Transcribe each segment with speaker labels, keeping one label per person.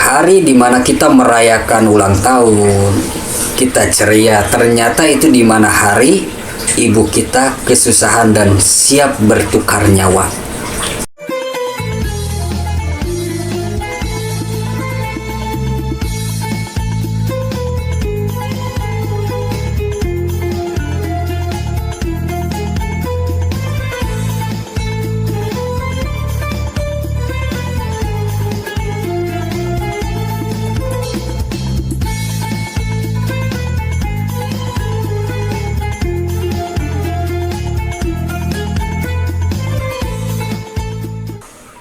Speaker 1: hari dimana kita merayakan ulang tahun, kita ceria, ternyata itu dimana hari ibu kita kesusahan dan siap bertukar nyawa.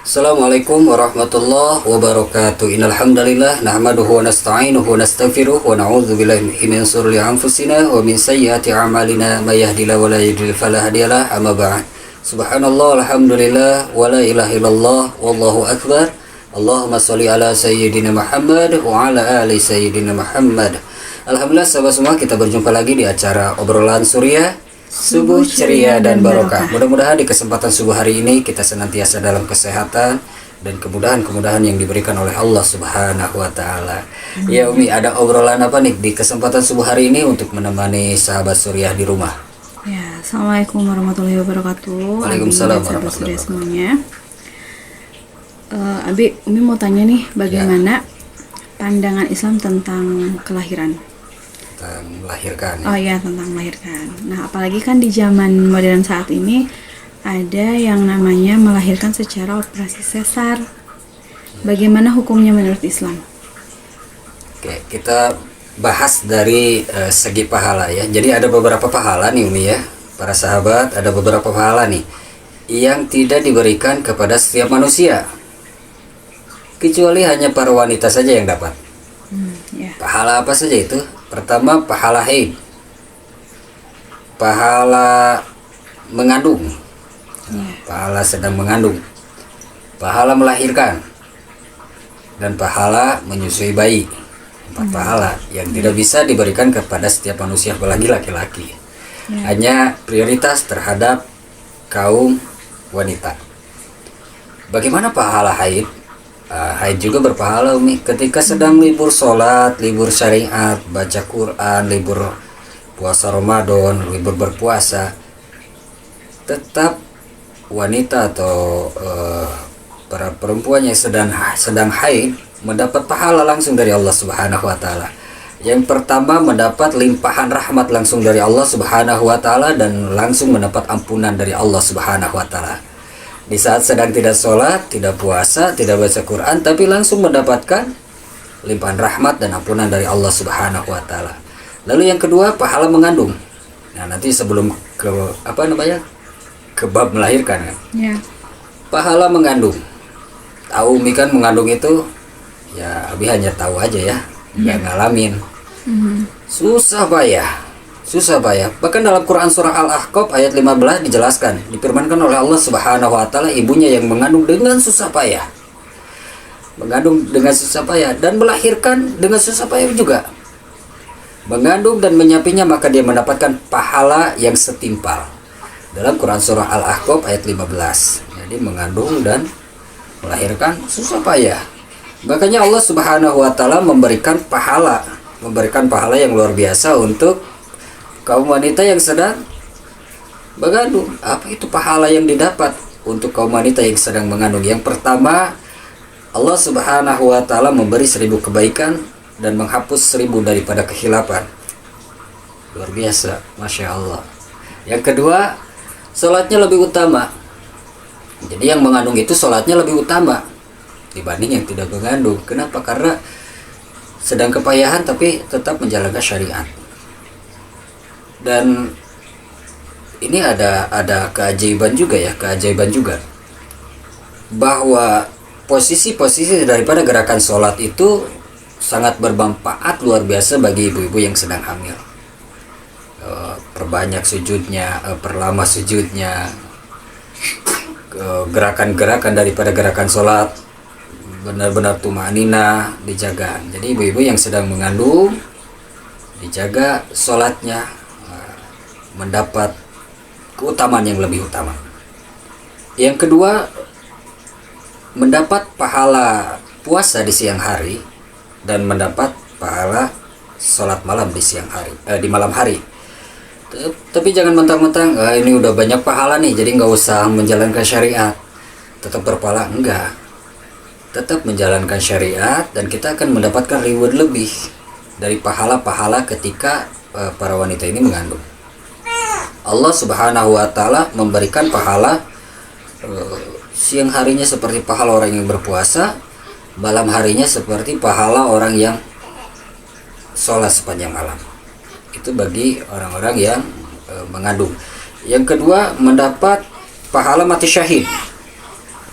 Speaker 1: Assalamualaikum warahmatullahi wabarakatuh. Innal hamdalillah nahmaduhu wa nasta'inuhu wa nastaghfiruh wa na'udzu billahi min shururi anfusina wa min sayyiati a'malina may yahdihillahu wa la yudhlil fala hadiyalah. Amma ba'd. Subhanallah walhamdulillah wa la ilaha illallah wallahu akbar. Allahumma sholli ala sayyidina Muhammad wa ala ali sayyidina Muhammad. Alhamdulillah sahabat semua, kita berjumpa lagi di acara obrolan Surya Subuh ceria dan barokah. Mudah-mudahan di kesempatan subuh hari ini kita senantiasa dalam kesehatan dan kemudahan-kemudahan yang diberikan oleh Allah Subhanahu wa taala. Ya Umi, ada obrolan apa nih di kesempatan subuh hari ini untuk menemani sahabat Surya di rumah?
Speaker 2: Ya, Assalamualaikum warahmatullahi wabarakatuh.
Speaker 1: Waalaikumsalam
Speaker 2: warahmatullahi wabarakatuh semuanya. Abi, Umi mau tanya nih, bagaimana pandangan Islam tentang kelahiran?
Speaker 1: Melahirkan.
Speaker 2: Oh iya, tentang melahirkan. Nah, apalagi kan di zaman modern saat ini ada yang namanya melahirkan secara operasi sesar. Bagaimana hukumnya menurut Islam?
Speaker 1: Oke, kita bahas dari segi pahala ya. Jadi ada beberapa pahala nih Umi ya. Para sahabat, ada beberapa pahala nih yang tidak diberikan kepada setiap manusia, kecuali hanya para wanita saja yang dapat.
Speaker 2: Ya.
Speaker 1: Pahala apa saja itu? Pertama, pahala haid, pahala mengandung, pahala sedang mengandung, pahala melahirkan, dan pahala menyusui bayi. 4 pahala yang tidak bisa diberikan kepada setiap manusia, apalagi laki-laki. Hanya prioritas terhadap kaum wanita. Bagaimana pahala haid? Haid juga berpahala Umi. Ketika sedang libur sholat, libur syariat, baca Quran, libur puasa Ramadan, libur berpuasa, tetap wanita atau para perempuan yang sedang haid mendapat pahala langsung dari Allah Subhanahu wa taala. Yang pertama, mendapat limpahan rahmat langsung dari Allah Subhanahu wa taala dan langsung mendapat ampunan dari Allah Subhanahu wa taala. Di saat sedang tidak sholat, tidak puasa, tidak baca Quran, tapi langsung mendapatkan limpahan rahmat dan ampunan dari Allah Subhanahu wa taala. Lalu yang kedua, pahala mengandung. Nah, nanti sebelum ke bab melahirkan kan.
Speaker 2: Ya.
Speaker 1: Pahala mengandung. Tahu Umi kan mengandung itu ya, Abi hanya tahu aja ya, nggak ngalamin. Susah payah. Bahkan dalam Quran surah Al-Ahqaf ayat 15 dijelaskan, difirmankan oleh Allah Subhanahu wa taala, ibunya yang mengandung dengan susah payah. Mengandung dengan susah payah dan melahirkan dengan susah payah juga. Mengandung dan menyapinya, maka dia mendapatkan pahala yang setimpal. Dalam Quran surah Al-Ahqaf ayat 15. Jadi mengandung dan melahirkan susah payah. Makanya Allah Subhanahu wa taala memberikan pahala yang luar biasa untuk kaum wanita yang sedang mengandung. Apa itu pahala yang didapat untuk kaum wanita yang sedang mengandung? Yang pertama, Allah Subhanahu wa taala memberi 1000 kebaikan dan menghapus 1000 daripada kehilapan. Luar biasa, Masya Allah. Yang kedua, sholatnya lebih utama. Jadi yang mengandung itu sholatnya lebih utama dibanding yang tidak mengandung. Kenapa? Karena sedang kepayahan tapi tetap menjalankan syariat. Dan ini ada keajaiban juga bahwa posisi-posisi daripada gerakan sholat itu sangat bermanfaat luar biasa bagi ibu-ibu yang sedang hamil. Perbanyak sujudnya, perlama sujudnya, gerakan-gerakan daripada gerakan sholat benar-benar tumanina dijaga. Jadi ibu-ibu yang sedang mengandung dijaga sholatnya, mendapat keutamaan yang lebih utama. Yang kedua, mendapat pahala puasa di siang hari dan mendapat pahala sholat malam di siang hari, di malam hari. Tapi jangan mentang-mentang ini udah banyak pahala nih, jadi nggak usah menjalankan syariat, tetap berpahala. Enggak, tetap menjalankan syariat dan kita akan mendapatkan reward lebih dari pahala-pahala ketika para wanita ini mengandung. Allah Subhanahu wa Ta'ala memberikan pahala siang harinya seperti pahala orang yang berpuasa, malam harinya seperti pahala orang yang sholat sepanjang malam. Itu bagi orang-orang yang mengandung. Yang kedua, mendapat pahala mati syahid.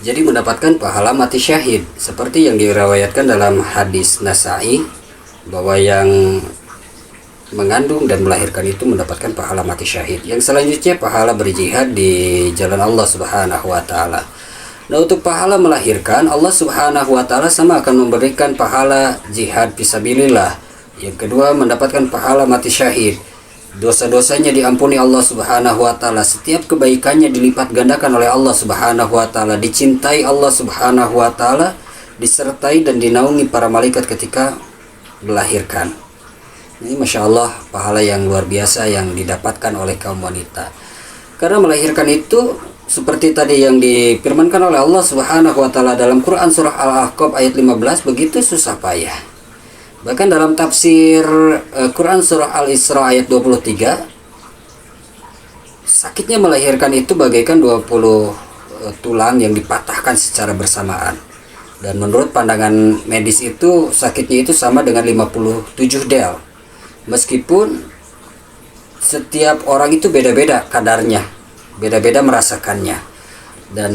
Speaker 1: Jadi mendapatkan pahala mati syahid seperti yang diriwayatkan dalam hadis Nasa'i, bahwa yang mengandung dan melahirkan itu mendapatkan pahala mati syahid. Yang selanjutnya pahala berjihad di jalan Allah Subhanahu wa Ta'ala. Nah, untuk pahala melahirkan, Allah Subhanahu wa Ta'ala sama akan memberikan pahala jihad fisabilillah. Yang kedua, mendapatkan pahala mati syahid. Dosa-dosanya diampuni Allah Subhanahu wa Ta'ala. Setiap kebaikannya dilipat gandakan oleh Allah Subhanahu wa Ta'ala. Dicintai Allah Subhanahu wa Ta'ala, disertai dan dinaungi para malaikat ketika melahirkan. Ini Masya Allah pahala yang luar biasa yang didapatkan oleh kaum wanita. Karena melahirkan itu seperti tadi yang difirmankan oleh Allah Subhanahu wa Ta'ala dalam Quran surah Al-Ahqaf ayat 15, begitu susah payah. Bahkan dalam tafsir Quran surah Al-Isra ayat 23, sakitnya melahirkan itu bagaikan 20 tulang yang dipatahkan secara bersamaan. Dan menurut pandangan medis itu sakitnya itu sama dengan 57 del. Meskipun setiap orang itu beda-beda kadarnya, beda-beda merasakannya. Dan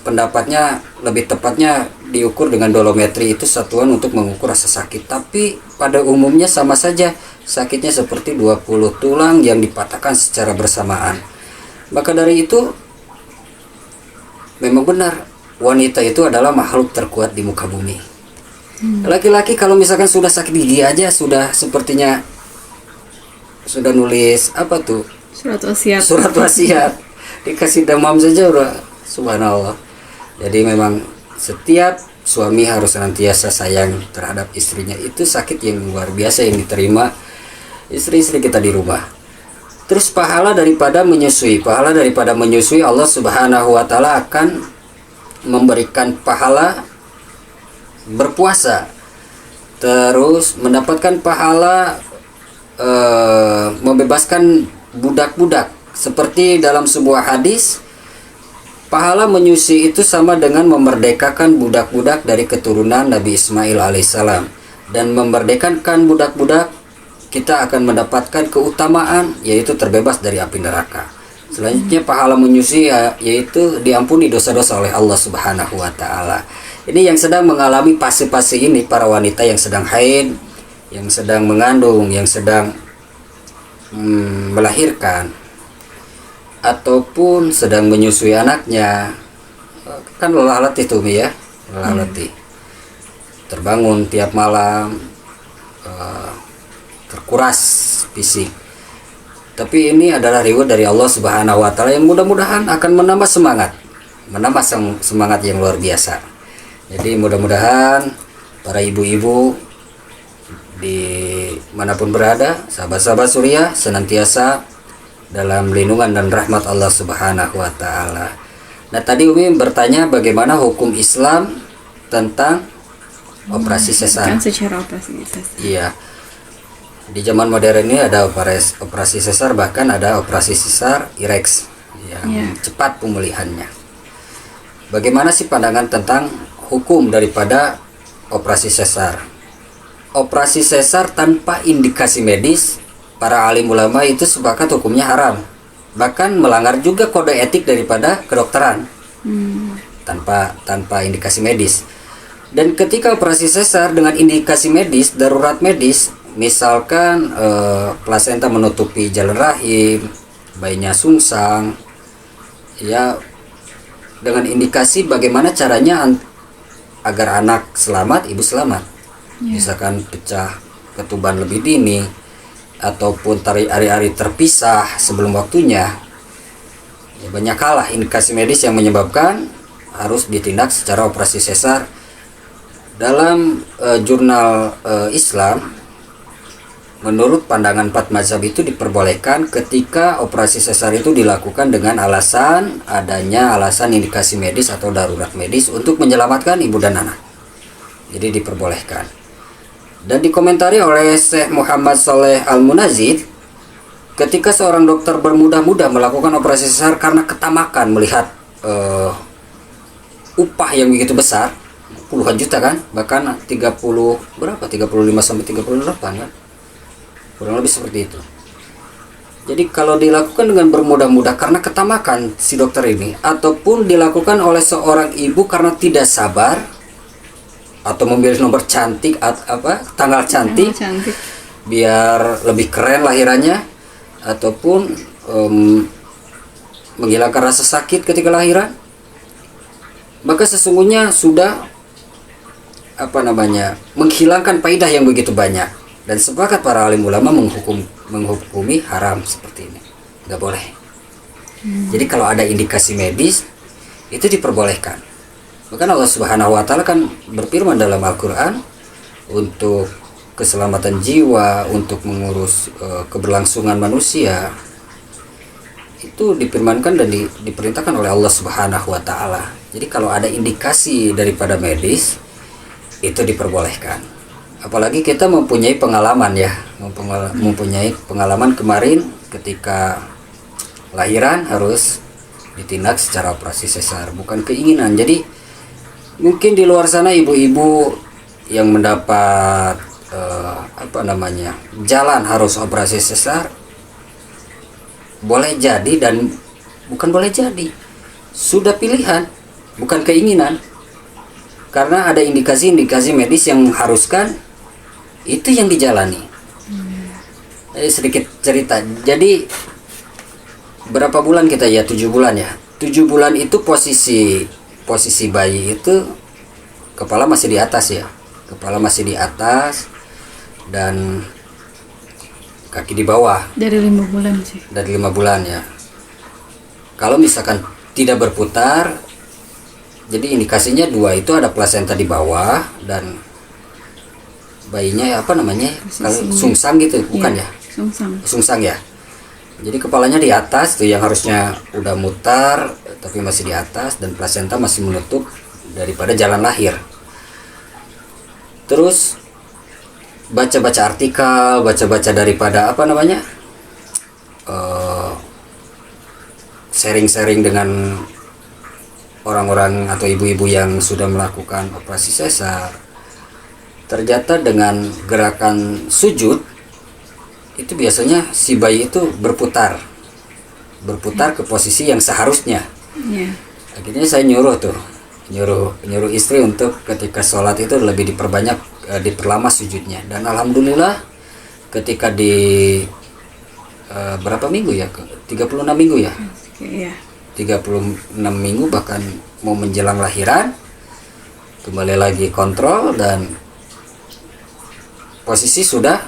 Speaker 1: pendapatnya lebih tepatnya diukur dengan dolometri, itu satuan untuk mengukur rasa sakit. Tapi pada umumnya sama saja, sakitnya seperti 20 tulang yang dipatahkan secara bersamaan. Maka dari itu memang benar wanita itu adalah makhluk terkuat di muka bumi. Laki-laki kalau misalkan sudah sakit gigi aja sudah sepertinya sudah nulis apa tuh?
Speaker 2: Surat wasiat.
Speaker 1: Surat wasiat. Dikasih demam saja udah, subhanallah. Jadi memang setiap suami harus senantiasa sayang terhadap istrinya. Itu sakit yang luar biasa yang diterima istri-istri kita di rumah. Terus pahala daripada menyusui. Pahala daripada menyusui, Allah Subhanahu wa Ta'ala akan memberikan pahala berpuasa. Terus mendapatkan pahala membebaskan budak-budak. Seperti dalam sebuah hadis, pahala menyusui itu sama dengan memerdekakan budak-budak dari keturunan Nabi Ismail alaihissalam. Dan memerdekakan budak-budak, kita akan mendapatkan keutamaan, yaitu terbebas dari api neraka. Selanjutnya pahala menyusui yaitu diampuni dosa-dosa oleh Allah Subhanahu wa Ta'ala. Ini yang sedang mengalami fase-fase ini, para wanita yang sedang haid, yang sedang mengandung, yang sedang melahirkan, ataupun sedang menyusui anaknya. Kan lelah letih tuh Mi ya, lelah letih, terbangun tiap malam, terkuras fisik. Tapi ini adalah reward dari Allah Subhanahu wa Ta'ala yang mudah-mudahan akan menambah semangat yang luar biasa. Jadi mudah-mudahan para ibu-ibu di manapun berada, sahabat-sahabat Surya, senantiasa dalam lindungan dan rahmat Allah Subhanahu wa Ta'ala. Nah, tadi Umi bertanya bagaimana hukum Islam tentang operasi sesar.
Speaker 2: Kan secara operasi sesar.
Speaker 1: Iya. Di zaman modern ini ada operasi sesar, bahkan ada operasi sesar IREX yang cepat pemulihannya. Bagaimana sih pandangan tentang hukum daripada operasi sesar? Operasi sesar tanpa indikasi medis, para alim ulama itu sepakat hukumnya haram. Bahkan melanggar juga kode etik daripada kedokteran. Tanpa indikasi medis. Dan ketika operasi sesar dengan indikasi medis, darurat medis, misalkan plasenta menutupi jalan rahim, bayinya sungsang, ya, dengan indikasi bagaimana caranya agar anak selamat, ibu selamat. Misalkan pecah ketuban lebih dini, ataupun hari-hari terpisah sebelum waktunya, ya, banyak hal lah indikasi medis yang menyebabkan harus ditindak secara operasi sesar Dalam jurnal Islam, menurut pandangan 4 mazhab itu diperbolehkan ketika operasi sesar itu dilakukan dengan adanya alasan indikasi medis atau darurat medis untuk menyelamatkan ibu dan anak. Jadi diperbolehkan. Dan dikomentari oleh Syekh Muhammad Saleh Al-Munajjid, ketika seorang dokter bermudah-mudah melakukan operasi sesar karena ketamakan melihat upah yang begitu besar, puluhan juta kan, bahkan 35 sampai 38 kan. Kurang lebih seperti itu. Jadi kalau dilakukan dengan bermudah-mudah karena ketamakan si dokter ini, ataupun dilakukan oleh seorang ibu karena tidak sabar atau memilih nomor cantik tanggal cantik, biar lebih keren lahirannya, ataupun menghilangkan rasa sakit ketika lahiran, maka sesungguhnya sudah menghilangkan faedah yang begitu banyak. Dan sepakat para alim ulama menghukumi haram seperti ini, nggak boleh. Jadi kalau ada indikasi medis itu diperbolehkan. Bahkan Allah Subhanahu Wa Taala kan berfirman dalam Al-Quran, untuk keselamatan jiwa, untuk mengurus keberlangsungan manusia, itu difirmankan dan diperintahkan oleh Allah Subhanahu Wa Taala. Jadi kalau ada indikasi daripada medis itu diperbolehkan. Apalagi kita mempunyai pengalaman ya, mempunyai pengalaman kemarin ketika lahiran harus ditindak secara operasi sesar, bukan keinginan. Jadi mungkin di luar sana ibu-ibu yang mendapat jalan harus operasi sesar, boleh jadi dan bukan boleh jadi, sudah pilihan, bukan keinginan. Karena ada indikasi-indikasi medis yang mengharuskan itu yang dijalani. Sedikit cerita. Jadi berapa bulan kita ya? 7 bulan ya. 7 bulan itu posisi bayi itu kepala masih di atas ya. Kepala masih di atas dan kaki di bawah.
Speaker 2: Dari 5 bulan sih.
Speaker 1: Dari 5 bulan ya. Kalau misalkan tidak berputar, jadi indikasinya 2 itu ada plasenta di bawah dan bayinya kalau sungsang gitu, bukan ya? Sungsang ya. Jadi kepalanya di atas tuh, yang harusnya udah mutar tapi masih di atas, dan plasenta masih menutup daripada jalan lahir. Terus baca-baca artikel, baca-baca daripada sharing-sharing dengan orang-orang atau ibu-ibu yang sudah melakukan operasi sesar. Ternyata dengan gerakan sujud itu biasanya si bayi itu berputar ke posisi yang seharusnya. Akhirnya saya nyuruh istri untuk ketika sholat itu lebih diperlama sujudnya. Dan alhamdulillah ketika di berapa minggu ya? 36 minggu ya? 36 minggu, bahkan mau menjelang lahiran, kembali lagi kontrol dan posisi sudah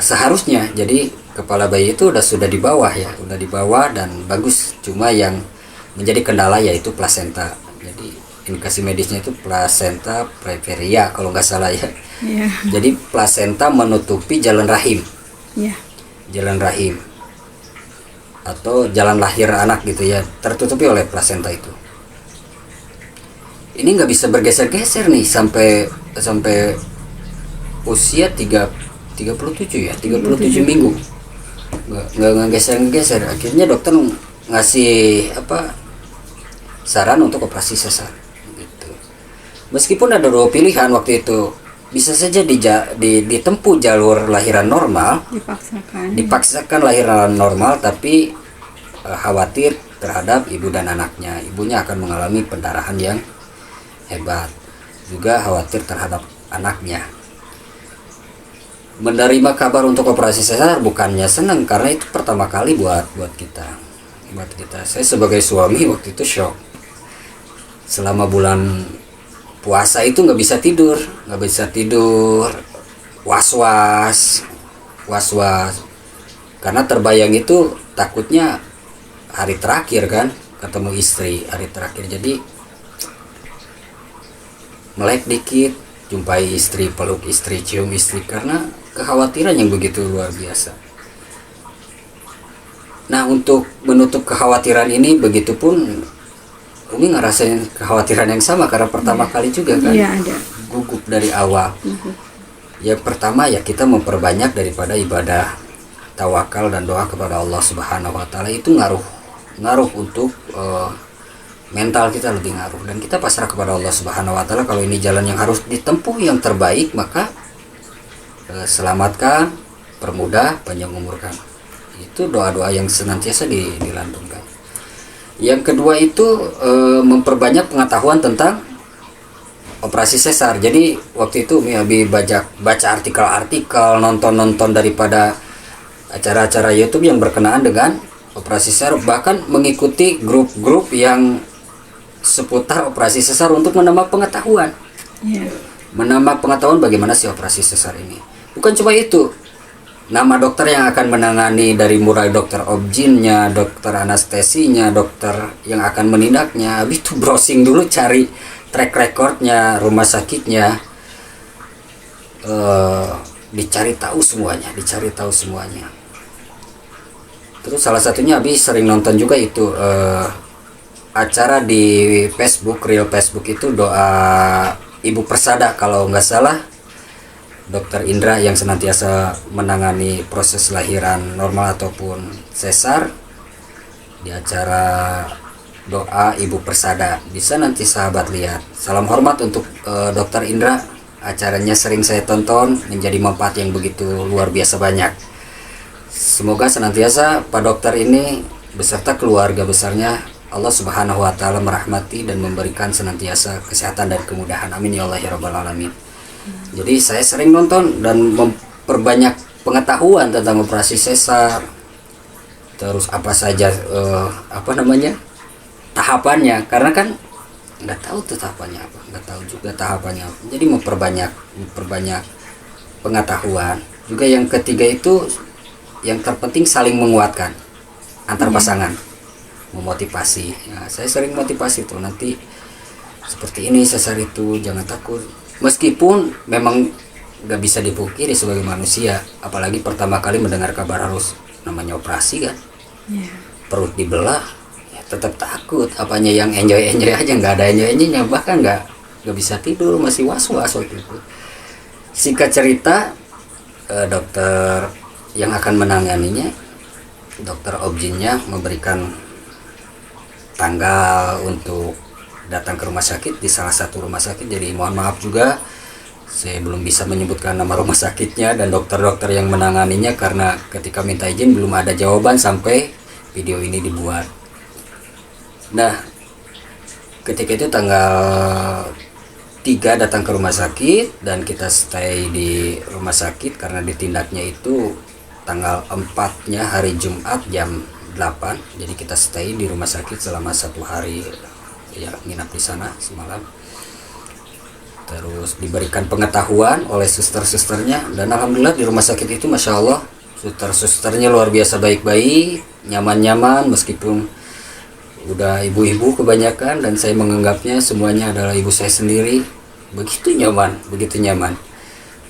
Speaker 1: seharusnya. Jadi kepala bayi itu sudah di bawah ya, udah di bawah dan bagus. Cuma yang menjadi kendala yaitu plasenta. Jadi indikasi medisnya itu plasenta preveria kalau nggak salah ya. Jadi plasenta menutupi jalan rahim. Jalan rahim atau jalan lahir anak gitu ya, tertutupi oleh plasenta itu. Ini nggak bisa bergeser-geser nih sampai usia 37 minggu, nggak geser. Akhirnya dokter ngasih saran untuk operasi sesar gitu. Meskipun ada 2 pilihan waktu itu, bisa saja ditempuh jalur lahiran normal, dipaksakan lahiran normal, tapi khawatir terhadap ibu dan anaknya. Ibunya akan mengalami pendarahan yang hebat, juga khawatir terhadap anaknya. Menerima kabar untuk operasi sesar bukannya senang, karena itu pertama kali buat kita. Saya sebagai suami waktu itu shock. Selama bulan puasa itu nggak bisa tidur, was-was, karena terbayang itu takutnya hari terakhir kan, ketemu istri hari terakhir. Jadi melek dikit, jumpai istri, peluk istri, cium istri, karena kekhawatiran yang begitu luar biasa. Nah, untuk menutup kekhawatiran ini, begitupun Umi ngerasain kekhawatiran yang sama karena pertama kali juga kan.
Speaker 2: Iya, ada.
Speaker 1: Gugup dari awal. Yang pertama ya kita memperbanyak daripada ibadah, tawakal dan doa kepada Allah Subhanahu wa taala, itu ngaruh untuk mental kita, lebih ngaruh, dan kita pasrah kepada Allah Subhanahu wa taala. Kalau ini jalan yang harus ditempuh yang terbaik, maka selamatkan, permudah, panjang umurkan. Itu doa-doa yang senantiasa dilantunkan. Yang kedua itu memperbanyak pengetahuan tentang operasi sesar. Jadi waktu itu Umi Abi baca artikel-artikel, nonton daripada acara-acara YouTube yang berkenaan dengan operasi sesar, bahkan mengikuti grup-grup yang seputar operasi sesar untuk menambah pengetahuan. Menambah pengetahuan bagaimana sih operasi sesar ini. Bukan cuma itu, nama dokter yang akan menangani, dari mulai dokter obginnya, dokter anestesinya, dokter yang akan menindaknya. Habis itu browsing dulu, cari track recordnya, rumah sakitnya, dicari tahu semuanya. Terus salah satunya habis sering nonton juga itu acara di Facebook, real Facebook itu doa Ibu Persada, kalau nggak salah Dokter Indra yang senantiasa menangani proses lahiran normal ataupun sesar. Di acara doa Ibu Persada, bisa nanti sahabat lihat. Salam hormat untuk Dokter Indra, acaranya sering saya tonton, menjadi manfaat yang begitu luar biasa banyak. Semoga senantiasa Pak Dokter ini beserta keluarga besarnya Allah Subhanahu wa taala merahmati dan memberikan senantiasa kesehatan dan kemudahan. Amin ya Allah ya rabbal alamin. Jadi saya sering nonton dan memperbanyak pengetahuan tentang operasi sesar. Terus apa saja tahapannya, karena kan nggak tahu tuh tahapannya apa, nggak tahu juga tahapannya apa. Jadi memperbanyak pengetahuan. Juga yang ketiga itu yang terpenting saling menguatkan antar pasangan, memotivasi. Ya, saya sering motivasi tuh, nanti seperti ini sesar itu, jangan takut. Meskipun memang nggak bisa dipungkiri sebagai manusia, apalagi pertama kali mendengar kabar harus namanya operasi kan, perut dibelah, ya tetap takut. Apanya yang enjoy aja, nggak ada enjoynya, bahkan nggak bisa tidur, masih was-was waktu itu. Singkat cerita, dokter yang akan menanganinya, dokter obginnya, memberikan tanggal untuk datang ke rumah sakit di salah satu rumah sakit. Jadi mohon maaf juga, saya belum bisa menyebutkan nama rumah sakitnya dan dokter-dokter yang menanganinya, karena ketika minta izin belum ada jawaban sampai video ini dibuat. Nah, ketika itu tanggal 3 datang ke rumah sakit dan kita stay di rumah sakit karena ditindaknya itu tanggal 4-nya hari Jumat jam 8. Jadi kita stay di rumah sakit selama 1 hari, ya nginap di sana semalam. Terus diberikan pengetahuan oleh suster-susternya, dan alhamdulillah di rumah sakit itu masya Allah suster-susternya luar biasa baik-baik, nyaman-nyaman, meskipun udah ibu-ibu kebanyakan dan saya menganggapnya semuanya adalah ibu saya sendiri. Begitu nyaman,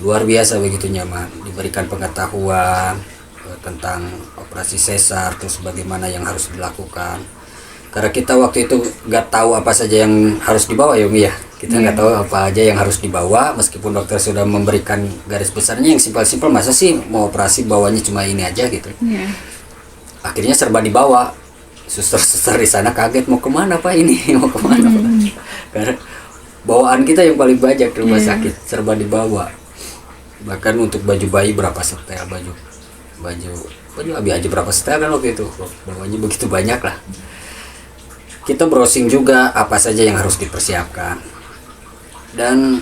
Speaker 1: luar biasa, begitu nyaman. Diberikan pengetahuan tentang operasi sesar, terus bagaimana yang harus dilakukan. Karena kita waktu itu nggak tahu apa saja yang harus dibawa ya Umi ya. Kita nggak tahu apa aja yang harus dibawa, meskipun dokter sudah memberikan garis besarnya yang simpel-simpel. Masa sih mau operasi bawanya cuma ini aja gitu. Akhirnya serba dibawa. Suster-suster di sana kaget, mau kemana Pak ini, mau kemana Pak? Karena bawaan kita yang paling banyak di rumah sakit, serba dibawa. Bahkan untuk baju bayi berapa setel, baju Abi aja berapa setel kan waktu itu, bawanya begitu banyak lah. Kita browsing juga apa saja yang harus dipersiapkan, dan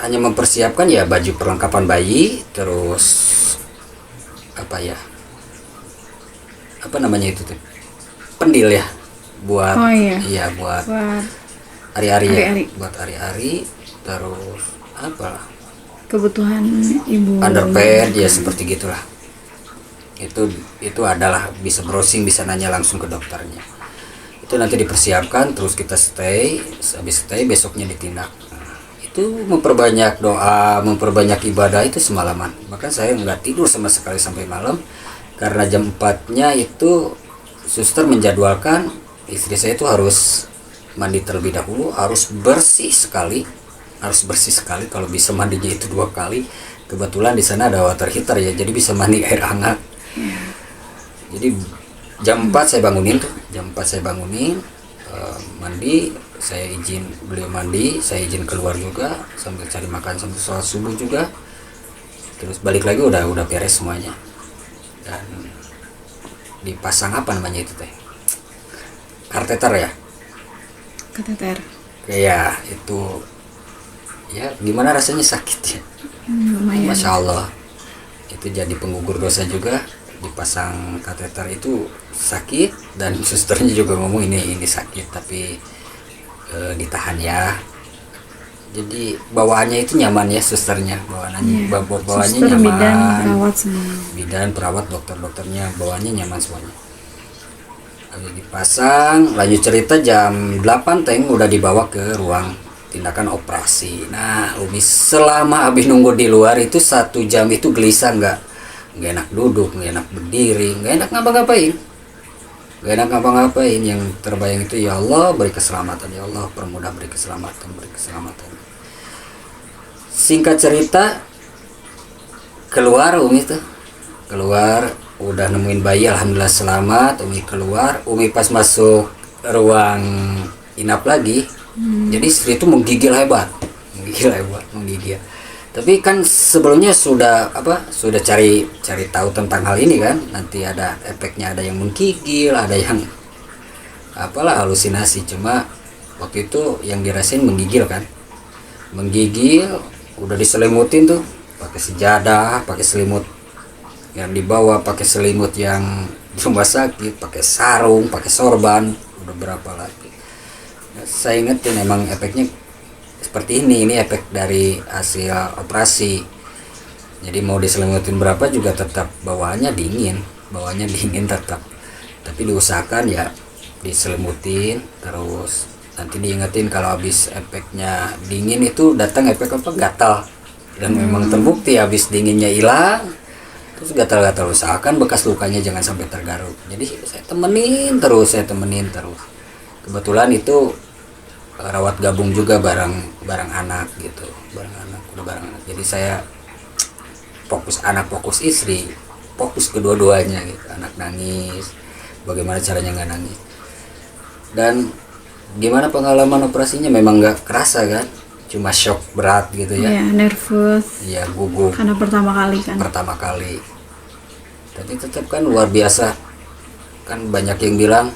Speaker 1: hanya mempersiapkan ya baju perlengkapan bayi, terus apa namanya itu tuh, pendil ya, buat buat hari-hari ya, buat hari-hari. Terus apa,
Speaker 2: kebutuhan ibu,
Speaker 1: underpad ya, seperti gitulah. Itu adalah bisa browsing, bisa nanya langsung ke dokternya. Itu nanti dipersiapkan, terus kita stay, habis stay besoknya ditindak. Nah, itu memperbanyak doa, memperbanyak ibadah itu semalaman. Bahkan saya nggak tidur sama sekali sampai malam karena jam 4-nya itu suster menjadwalkan istri saya itu harus mandi terlebih dahulu, harus bersih sekali, kalau bisa mandinya itu 2 kali. Kebetulan di sana ada water heater ya, jadi bisa mandi air hangat. Jadi jam 4 saya bangunin tuh, mandi, saya izin beliau mandi, saya izin keluar juga sambil cari makan sambil sholat subuh juga. Terus balik lagi udah beres semuanya. Dan dipasang apa namanya itu teh? Kateter ya?
Speaker 2: Kateter.
Speaker 1: Ya itu, ya gimana rasanya sakit ya?
Speaker 2: Lumayan.
Speaker 1: Masya Allah, itu jadi penggugur dosa juga. Dipasang kateter itu sakit dan susternya juga ngomong ini sakit tapi ditahan ya. Jadi bawaannya itu nyaman ya, susternya bawaannya
Speaker 2: Suster,
Speaker 1: nyaman.
Speaker 2: bidan, perawat semua.
Speaker 1: Bidan, perawat, dokternya bawaannya nyaman semuanya. Lalu dipasang, lanjut cerita jam 8 teng udah dibawa ke ruang tindakan operasi. Nah, Umi selama abis nunggu di luar itu 1 jam itu gelisah, nggak enak duduk, nggak enak berdiri, nggak enak ngapa-ngapain. Yang terbayang itu, ya Allah beri keselamatan, ya Allah permudah, beri keselamatan. Singkat cerita, keluar Umi udah nemuin bayi, alhamdulillah selamat. Umi keluar, Umi pas masuk ruang inap lagi, jadi istri itu menggigil hebat. Tapi kan sebelumnya sudah cari tahu tentang hal ini kan, nanti ada efeknya, ada yang menggigil, ada yang halusinasi. Cuma waktu itu yang dirasain menggigil, udah diselimutin tuh pakai sejadah, pakai selimut yang dibawa, pakai selimut yang di rumah sakit, pakai sarung, pakai sorban, udah berapa lagi. Nah, saya ingetin emang efeknya seperti ini efek dari hasil operasi. Jadi mau diselimutin berapa juga tetap bawaannya dingin tetap. Tapi diusahakan ya diselimutin terus. Nanti diingetin kalau habis efeknya dingin itu datang efek gatal. Dan memang terbukti habis dinginnya hilang, terus gatal-gatal. Usahakan bekas lukanya jangan sampai tergaruk. Jadi saya temenin terus. Kebetulan itu rawat gabung juga bareng anak gitu, bareng anak. Jadi saya fokus anak, fokus istri, fokus kedua-duanya gitu. Anak nangis, bagaimana caranya nggak nangis. Dan gimana pengalaman operasinya, memang nggak kerasa kan, cuma shock berat gitu ya.
Speaker 2: Iya, nervous.
Speaker 1: Iya, gugup.
Speaker 2: Karena pertama kali kan.
Speaker 1: Tapi tetap kan luar biasa. Kan banyak yang bilang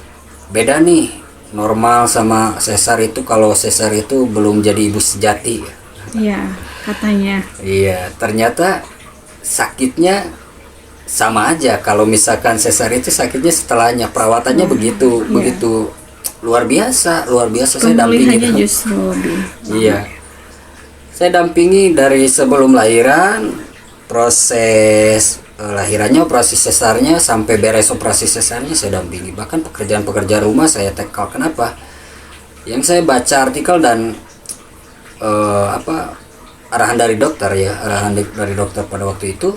Speaker 1: beda nih normal sama sesar itu. Kalau sesar itu belum jadi ibu sejati.
Speaker 2: Iya, katanya.
Speaker 1: Iya, ternyata sakitnya sama aja. Kalau misalkan sesar itu sakitnya setelahnya, perawatannya begitu luar biasa. Saya dampingi
Speaker 2: justru
Speaker 1: iya, saya dampingi dari sebelum lahiran, proses lahirannya, operasi sesarnya, sampai beres operasi sesarnya saya dampingi. Bahkan pekerjaan rumah saya tekal. Kenapa? Yang saya baca artikel dan arahan dari dokter pada waktu itu,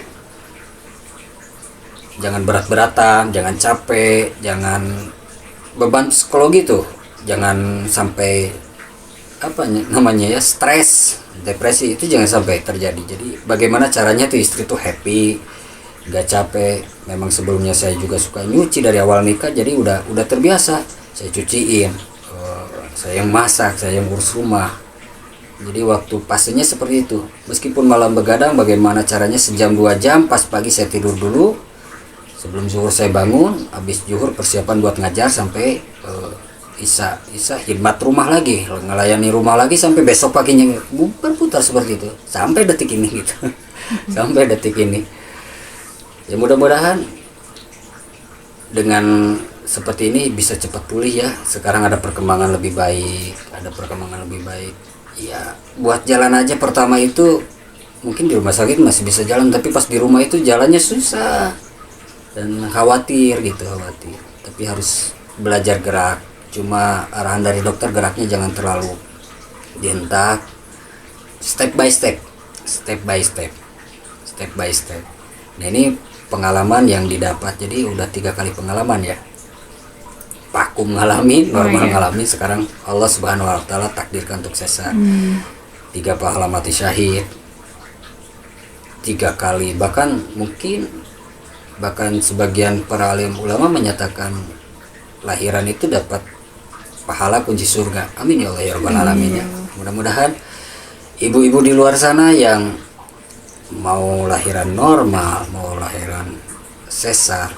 Speaker 1: jangan berat-beratan, jangan capek, jangan beban psikologi tuh, jangan sampai stres, depresi, itu jangan sampai terjadi. Jadi bagaimana caranya tuh istri tuh happy, gak capek. Memang sebelumnya saya juga suka nyuci dari awal nikah, jadi udah terbiasa. Saya cuciin, saya yang masak, saya yang urus rumah. Jadi waktu pastinya seperti itu. Meskipun malam begadang, bagaimana caranya sejam 2 jam, pas pagi saya tidur dulu. Sebelum zuhur saya bangun, habis zuhur persiapan buat ngajar sampai Isa khidmat rumah lagi, ngelayani rumah lagi sampai besok paginya, berputar seperti itu sampai detik ini gitu. Sampai detik ini. Ya mudah-mudahan dengan seperti ini bisa cepat pulih ya. Sekarang ada perkembangan lebih baik. Ya buat jalan aja pertama itu mungkin di rumah sakit masih bisa jalan, tapi pas di rumah itu jalannya susah dan khawatir. Tapi harus belajar gerak. Cuma arahan dari dokter geraknya jangan terlalu dihentak, step by step, step by step, step by step. Nah ini pengalaman yang didapat, jadi udah 3 kali pengalaman ya. Pakum ngalamin, normal ngalamin, sekarang Allah Subhanahu wa taala takdirkan untuk sesar. 3 pahala mati syahid, 3 kali, bahkan sebagian para alim ulama menyatakan lahiran itu dapat pahala kunci surga. Amin ya Allah ya rabbal alamin ya. Mudah-mudahan ibu-ibu di luar sana yang mau lahiran normal, mau lahiran sesar,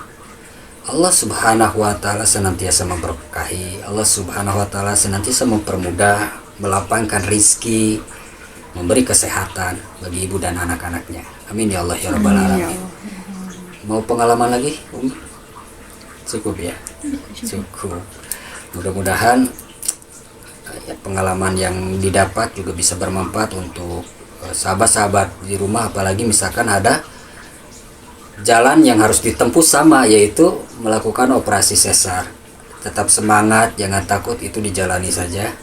Speaker 1: Allah Subhanahu wa taala senantiasa memberkahi, Allah Subhanahu wa taala senantiasa mempermudah, melapangkan rizki, memberi kesehatan bagi ibu dan anak-anaknya. Amin ya Allah ya rabbal alamin. Mau pengalaman lagi, Umi? Cukup ya? Cukup. Mudah-mudahan ya, pengalaman yang didapat juga bisa bermanfaat untuk sahabat-sahabat di rumah, apalagi misalkan ada jalan yang harus ditempuh sama, yaitu melakukan operasi sesar. Tetap semangat, jangan takut, itu dijalani saja.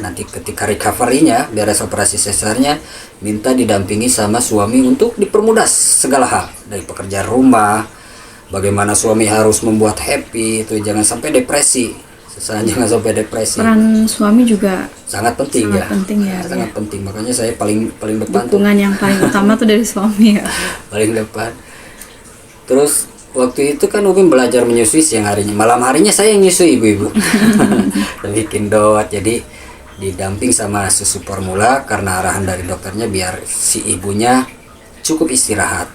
Speaker 1: Nanti ketika recovery-nya, beres operasi sesarnya, minta didampingi sama suami untuk dipermudah segala hal, dari pekerjaan rumah, bagaimana suami harus membuat happy, itu jangan sampai depresi. Jangan sampai depresi.
Speaker 2: Peran suami juga
Speaker 1: sangat penting, sangat penting. Makanya saya paling depan.
Speaker 2: Dukungan yang paling utama tuh dari suami ya.
Speaker 1: Paling depan. Terus waktu itu kan Umi belajar menyusui siang harinya, malam harinya saya yang nyusui ibu-ibu. Bikin dot, jadi didamping sama susu formula karena arahan dari dokternya biar si ibunya cukup istirahat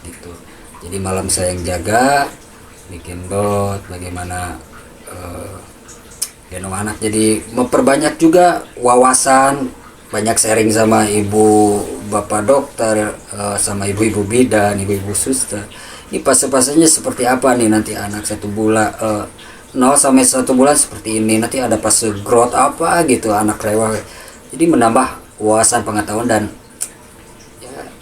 Speaker 1: gitu. Jadi malam saya yang jaga, bikin dot, bagaimana gendong anak, jadi memperbanyak juga wawasan, banyak sharing sama ibu bapak dokter, sama ibu-ibu bidan, ibu-ibu suster. Ini fase-fasenya seperti apa nih nanti anak 1 bulan 0 sampai 1 bulan seperti ini, nanti ada fase growth apa gitu anak rewel. Jadi menambah wawasan pengetahuan, dan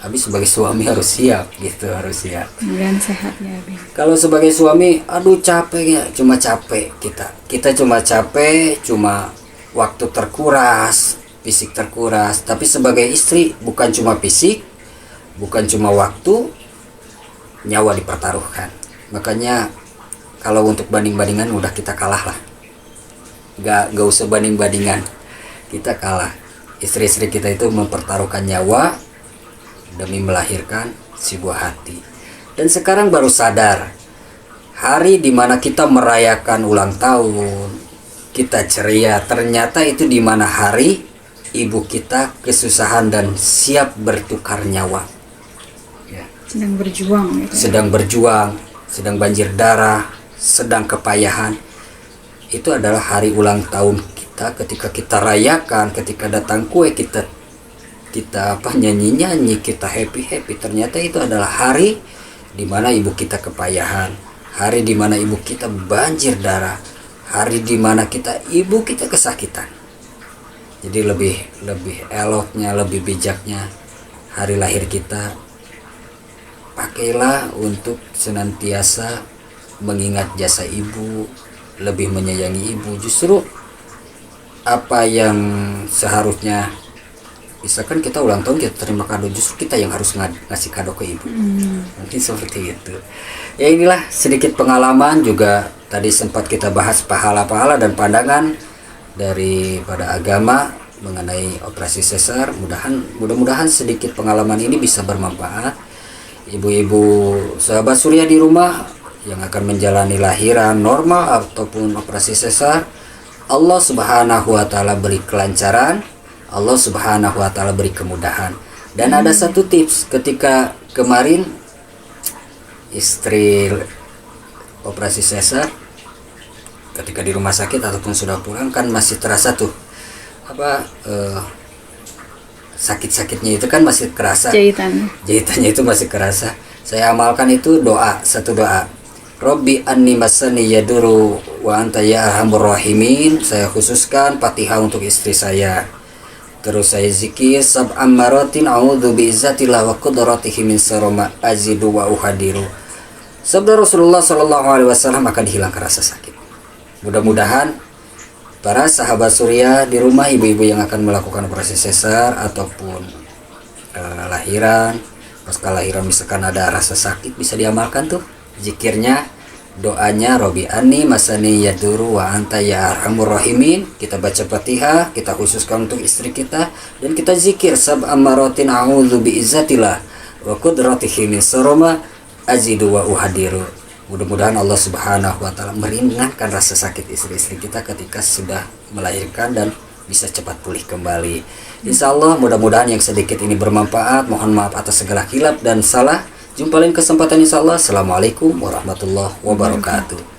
Speaker 1: habis sebagai suami harus siap gitu, harus siap.
Speaker 2: Dan sehat ya,
Speaker 1: kalau sebagai suami, aduh capek ya, cuma capek kita cuma capek, cuma waktu terkuras, fisik terkuras. Tapi sebagai istri bukan cuma fisik, bukan cuma waktu, nyawa dipertaruhkan. Makanya kalau untuk banding-bandingan udah kita kalah lah, gak usah banding-bandingan, kita kalah. Istri-istri kita itu mempertaruhkan nyawa demi melahirkan si buah hati. Dan sekarang baru sadar, hari dimana kita merayakan ulang tahun, kita ceria, ternyata itu dimana hari ibu kita kesusahan dan siap bertukar nyawa ya. Sedang berjuang, sedang banjir darah, sedang kepayahan. Itu adalah hari ulang tahun kita, ketika kita rayakan, ketika datang kue, kita nyanyi-nyanyi, kita happy, ternyata itu adalah hari dimana ibu kita kepayahan, hari dimana ibu kita banjir darah, hari dimana ibu kita kesakitan. Jadi lebih eloknya, lebih bijaknya hari lahir kita pakailah untuk senantiasa mengingat jasa ibu, lebih menyayangi ibu. Justru apa yang seharusnya, misalkan kita ulang tahun, kita terima kado, justru kita yang harus ngasih kado ke ibu. Mungkin seperti itu ya. Inilah sedikit pengalaman, juga tadi sempat kita bahas pahala-pahala dan pandangan daripada agama mengenai operasi sesar. Mudah-mudahan sedikit pengalaman ini bisa bermanfaat. Ibu-ibu sahabat Surya di rumah yang akan menjalani lahiran normal ataupun operasi sesar, Allah Subhanahu wa taala beri kelancaran, Allah Subhanahu wa taala beri kemudahan. Dan ada satu tips, ketika kemarin istri operasi sesar, ketika di rumah sakit ataupun sudah pulang, kan masih terasa tuh sakit-sakitnya itu kan masih kerasa, jahitannya itu masih kerasa. Saya amalkan itu satu doa, Robbi anni masani yaduru wa anta ya arhamur rahimin. Saya khususkan Fatihah untuk istri saya. Terus saya zikir sab'am maratin a'udzu bi'izzatillah wa qudratihi min syarri ma azidu wa uhadiru. Sabda Rasulullah sallallahu alaihi wasallam, akan dihilangkan rasa sakit. Mudah-mudahan para sahabat surya di rumah, ibu-ibu yang akan melakukan operasi sesar ataupun lahiran. Pas kelahiran misalkan ada rasa sakit, bisa diamalkan tuh zikirnya, doanya Robi Ani Masani Yaduru wa anta ya arhamur rahimin. Kita baca Fatihah, kita khususkan untuk istri kita, dan kita zikir sab'amaratin a'udzu biizzatillah wa qudratihi min saroma azidu wa uhadiru. Mudah-mudahan Allah Subhanahu wa taala meringankan rasa sakit istri-istri kita ketika sudah melahirkan dan bisa cepat pulih kembali. Insya Allah mudah-mudahan yang sedikit ini bermanfaat. Mohon maaf atas segala khilaf dan salah. Jumpa lain kesempatan insya Allah. Assalamualaikum warahmatullahi wabarakatuh.